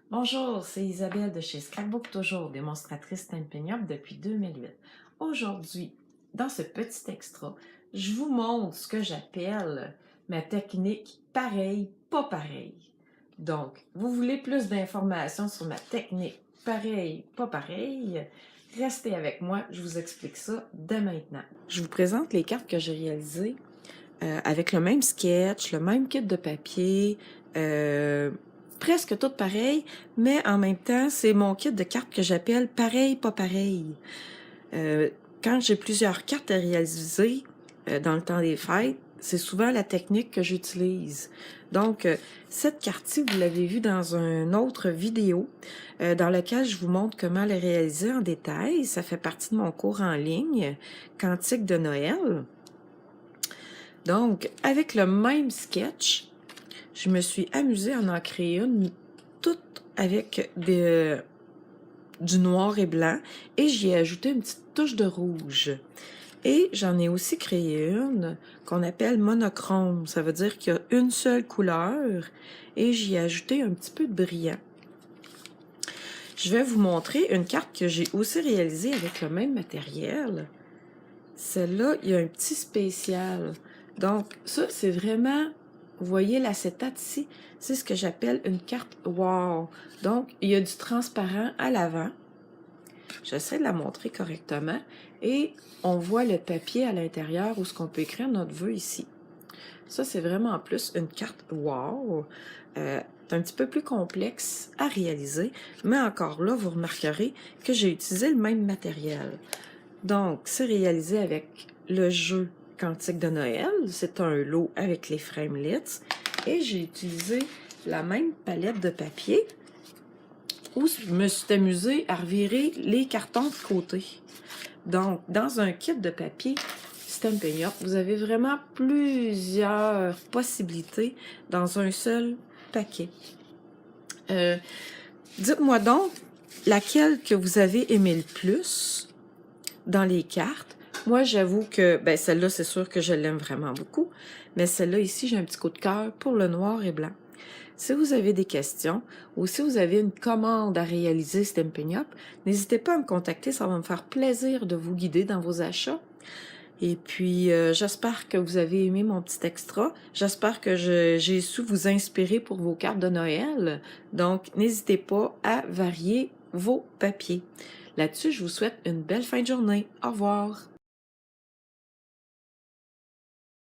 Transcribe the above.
Bonjour, c'est Isabelle de chez Scrapbook Toujours, démonstratrice Stampin' Up depuis 2008. Aujourd'hui, dans ce petit extra, je vous montre ce que j'appelle ma technique pareil, pas pareil. Donc, vous voulez plus d'informations sur ma technique pareil, pas pareil? Restez avec moi, je vous explique ça dès maintenant. Je vous présente les cartes que j'ai réalisées avec le même sketch, le même kit de papier, presque toutes pareilles, mais en même temps, c'est mon kit de cartes que j'appelle pareil, pas pareil. Quand j'ai plusieurs cartes à réaliser dans le temps des fêtes, c'est souvent la technique que j'utilise. Donc, cette carte-ci, vous l'avez vue dans une autre vidéo dans laquelle je vous montre comment la réaliser en détail. Ça fait partie de mon cours en ligne, Cantique de Noël. Donc, avec le même sketch, je me suis amusée à en créer une toute avec du noir et blanc et j'y ai ajouté une petite touche de rouge. Et j'en ai aussi créé une qu'on appelle monochrome. Ça veut dire qu'il y a une seule couleur et j'y ai ajouté un petit peu de brillant. Je vais vous montrer une carte que j'ai aussi réalisée avec le même matériel. Celle-là, il y a un petit spécial. Donc, ça, c'est vraiment, vous voyez l'acétate ici, c'est ce que j'appelle une carte wow. Donc, il y a du transparent à l'avant. J'essaie de la montrer correctement. Et on voit le papier à l'intérieur où ce qu'on peut écrire notre vœu ici. Ça, c'est vraiment en plus une carte wow. C'est un petit peu plus complexe à réaliser, mais encore là, vous remarquerez que j'ai utilisé le même matériel. Donc, c'est réalisé avec le jeu Cantique de Noël. C'est un lot avec les framelits. Et j'ai utilisé la même palette de papier où je me suis amusée à revirer les cartons de côté. Donc, dans un kit de papier Stampin' Up, vous avez vraiment plusieurs possibilités dans un seul paquet. Dites-moi donc laquelle que vous avez aimé le plus dans les cartes. Moi, j'avoue que ben, celle-là, c'est sûr que je l'aime vraiment beaucoup. Mais celle-là ici, j'ai un petit coup de cœur pour le noir et blanc. Si vous avez des questions ou si vous avez une commande à réaliser Stampin' Up, n'hésitez pas à me contacter, ça va me faire plaisir de vous guider dans vos achats. Et puis, j'espère que vous avez aimé mon petit extra. J'espère que j'ai su vous inspirer pour vos cartes de Noël. Donc, n'hésitez pas à varier vos papiers. Là-dessus, je vous souhaite une belle fin de journée. Au revoir!